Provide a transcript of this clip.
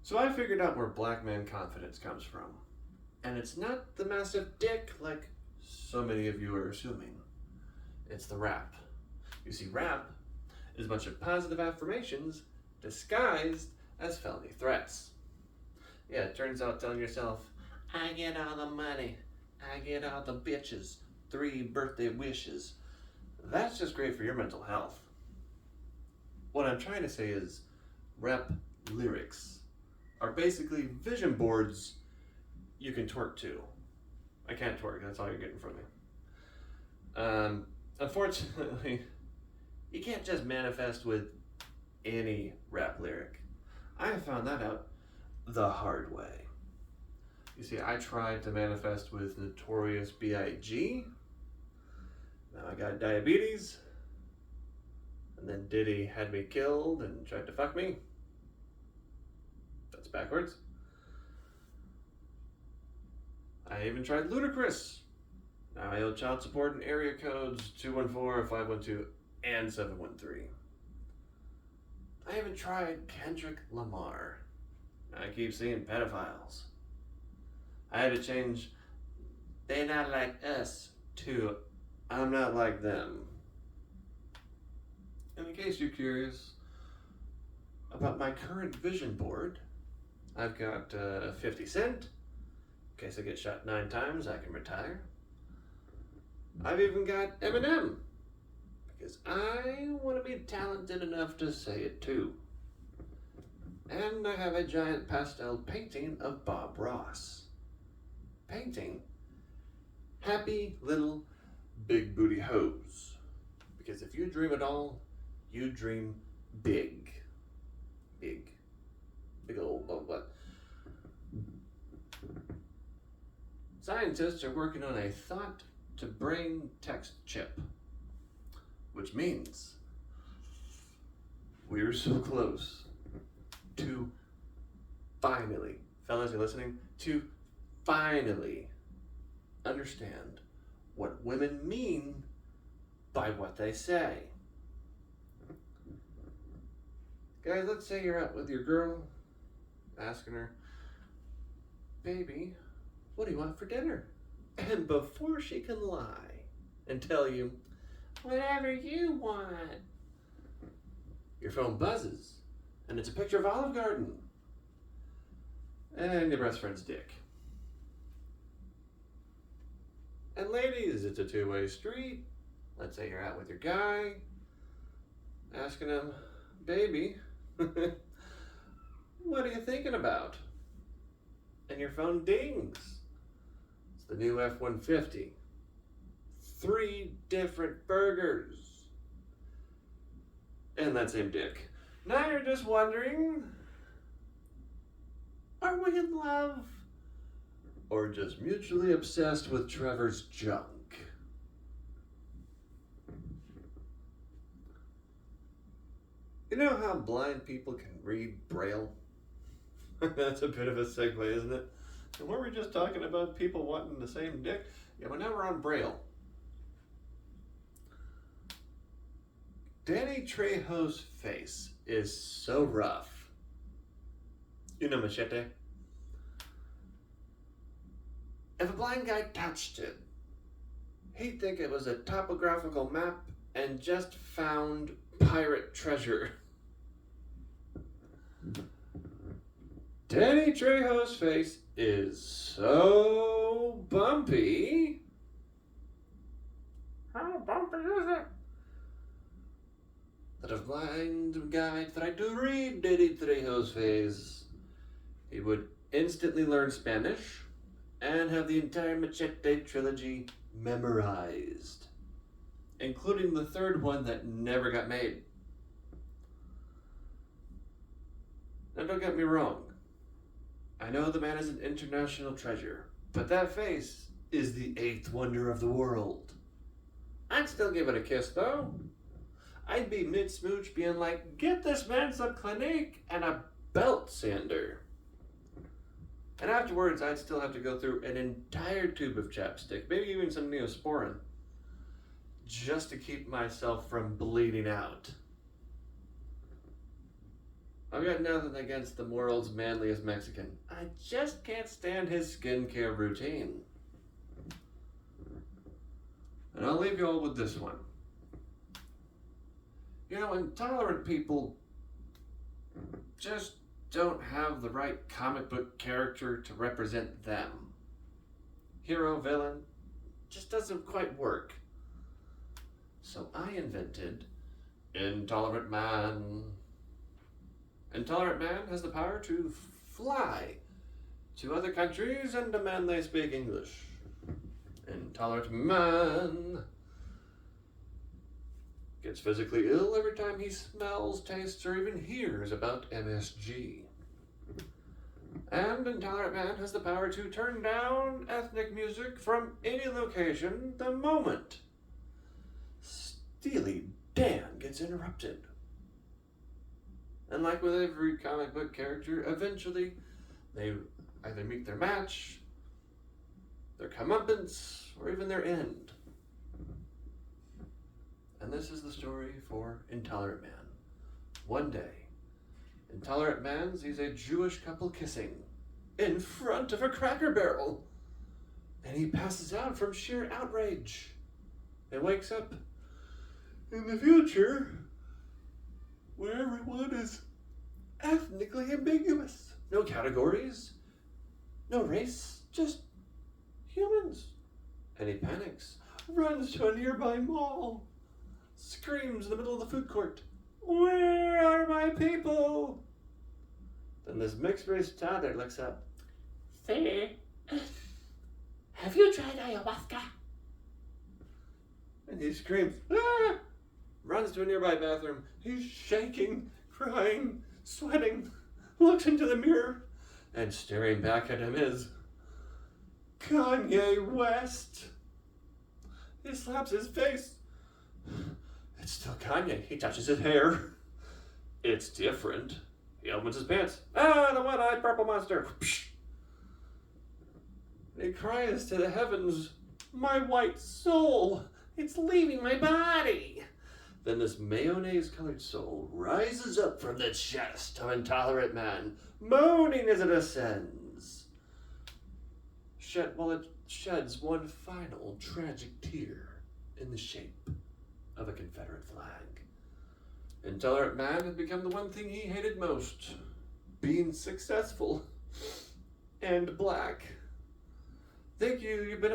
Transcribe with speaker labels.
Speaker 1: So I figured out where black man confidence comes from. And it's not the massive dick like so many of you are assuming. It's the rap. You see, rap is a bunch of positive affirmations disguised as felony threats. Yeah, it turns out telling yourself, I get all the money, I get all the bitches, 3 birthday wishes. That's just great for your mental health. What I'm trying to say is rap lyrics are basically vision boards you can twerk to. I can't twerk, that's all you're getting from me. Unfortunately, you can't just manifest with any rap lyric. I found that out the hard way. You see, I tried to manifest with Notorious B.I.G. Now I got diabetes. And then Diddy had me killed and tried to fuck me. That's backwards. I even tried Ludacris. Now I owe child support in area codes 214, 512, and 713. I even tried Kendrick Lamar. I keep seeing pedophiles. I had to change "they not like us" to "I'm not like them." And in case you're curious about my current vision board, I've got 50 Cent. In case I get shot 9 times, I can retire. I've even got Eminem, because I want to be talented enough to say it too. And I have a giant pastel painting of Bob Ross. Painting happy little big booty hoes. Because if you dream it all, you dream big. Big. Big old what? Scientists are working on a thought-to-brain text chip, which means we're so close to finally, fellas, you listening? To finally understand what women mean by what they say. Guys, let's say you're out with your girl, asking her, baby, what do you want for dinner? And before she can lie and tell you, whatever you want, your phone buzzes, and it's a picture of Olive Garden and your best friend's dick. And ladies, it's a 2-way street. Let's say you're out with your guy, asking him, baby, what are you thinking about? And your phone dings. It's the new F-150. 3 different burgers. And that same dick. Now you're just wondering, are we in love? Or just mutually obsessed with Trevor's junk? You know how blind people can read Braille? That's a bit of a segue, isn't it? And were we just talking about people wanting the same dick? Yeah, but now we're on Braille. Danny Trejo's face is so rough. You know Machete? If a blind guy touched it, he'd think it was a topographical map and just found pirate treasure. Danny Trejo's face is so bumpy. How bumpy is it? That if a blind guy tried to read Danny Trejo's face, he would instantly learn Spanish and have the entire Machete trilogy memorized, including the 3rd one that never got made. Now don't get me wrong, I know the man is an international treasure, but that face is the 8th wonder of the world. I'd still give it a kiss though. I'd be mid-smooch being like, get this man some Clinique and a belt sander. And afterwards, I'd still have to go through an entire tube of chapstick, maybe even some Neosporin, just to keep myself from bleeding out. I've got nothing against the world's manliest Mexican. I just can't stand his skincare routine. And I'll leave you all with this one. You know, intolerant people just don't have the right comic book character to represent them. Hero, villain, just doesn't quite work. So I invented Intolerant Man. Intolerant Man has the power to fly to other countries and demand they speak English. Intolerant Man gets physically ill every time he smells, tastes, or even hears about MSG. And Intolerant Man has the power to turn down ethnic music from any location the moment Steely Dan gets interrupted. And like with every comic book character, eventually they either meet their match, their comeuppance, or even their end. And this is the story for Intolerant Man. One day, Intolerant Man sees a Jewish couple kissing in front of a Cracker Barrel, and he passes out from sheer outrage and wakes up in the future where everyone is ethnically ambiguous. No categories, no race, just humans. And he panics, runs to a nearby mall, screams in the middle of the food court, "Where are my people?" Then this mixed-race toddler looks up. "Say, have you tried ayahuasca?" And he screams, "Ah!" Runs to a nearby bathroom. He's shaking, crying, sweating, looks into the mirror, and staring back at him is Kanye West. He slaps his face. It's still Kanye. He touches his hair. It's different. He opens his pants. "Ah, the one-eyed purple monster." He cries to the heavens, "My white soul, it's leaving my body." Then this mayonnaise-colored soul rises up from the chest of Intolerant Man, moaning as it ascends, while it sheds one final tragic tear in the shape of a Confederate flag. Intolerant Man had become the one thing he hated most: being successful and black. Thank you. You've been